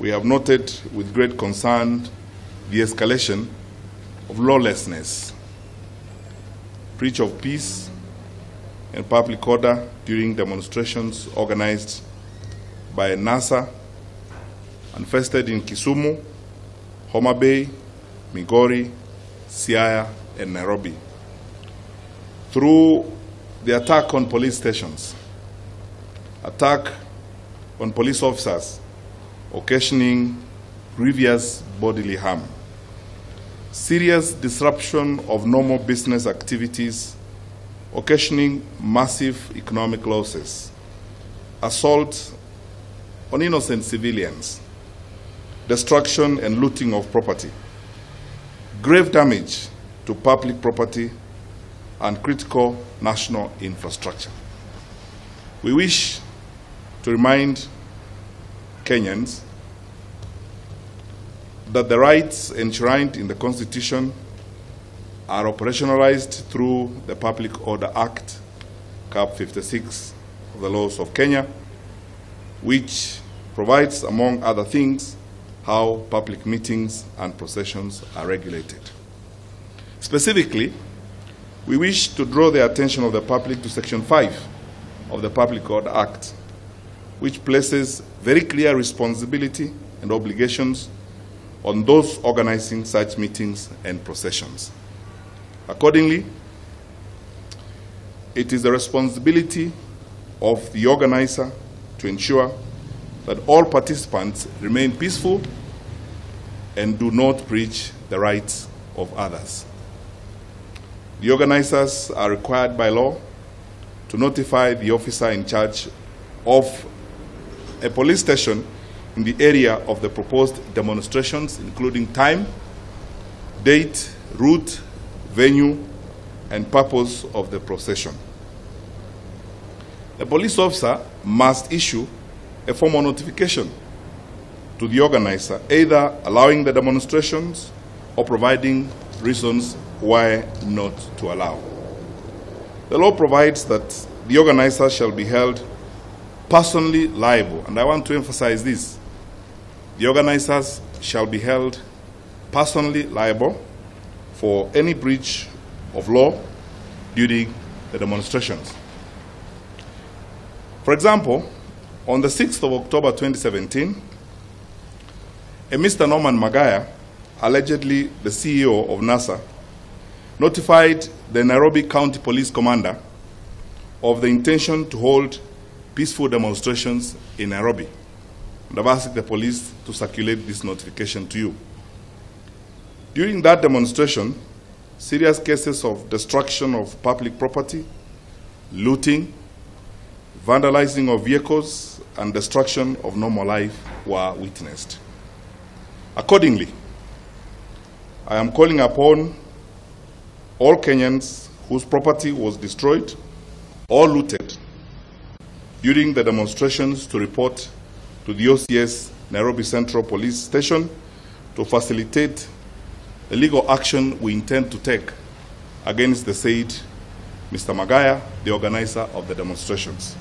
we have noted with great concern the escalation of lawlessness, breach of peace and public order during demonstrations organized by NASA, manifested in Kisumu, Homa Bay, Migori, Siaya, and Nairobi, through the attack on police stations, attack on police officers, occasioning grievous bodily harm, serious disruption of normal business activities, occasioning massive economic losses, assault on innocent civilians, destruction and looting of property, grave damage to public property and critical national infrastructure. We wish to remind Kenyans that the rights enshrined in the Constitution are operationalized through the Public Order Act, Cap 56 of the laws of Kenya, which provides, among other things, how public meetings and processions are regulated. Specifically, we wish to draw the attention of the public to Section 5 of the Public Order Act, which places very clear responsibility and obligations on those organizing such meetings and processions. Accordingly, it is the responsibility of the organizer to ensure that all participants remain peaceful and do not breach the rights of others. The organizers are required by law to notify the officer in charge of a police station in the area of the proposed demonstrations, including time, date, route, venue, and purpose of the procession. The police officer must issue a formal notification to the organizer, either allowing the demonstrations or providing reasons why not to allow. The law provides that the organizer shall be held personally liable, and I want to emphasize this. The organizers shall be held personally liable for any breach of law during the demonstrations. For example, on the 6th of October 2017, a Mr. Norman Magaya, allegedly the CEO of NASA, notified the Nairobi County Police Commander of the intention to hold peaceful demonstrations in Nairobi. And I've asked the police to circulate this notification to you. During that demonstration, serious cases of destruction of public property, looting, vandalizing of vehicles, and destruction of normal life were witnessed. Accordingly, I am calling upon all Kenyans whose property was destroyed or looted during the demonstrations to report to the OCS Nairobi Central Police Station to facilitate the legal action we intend to take against the said Mr. Magaya, the organizer of the demonstrations.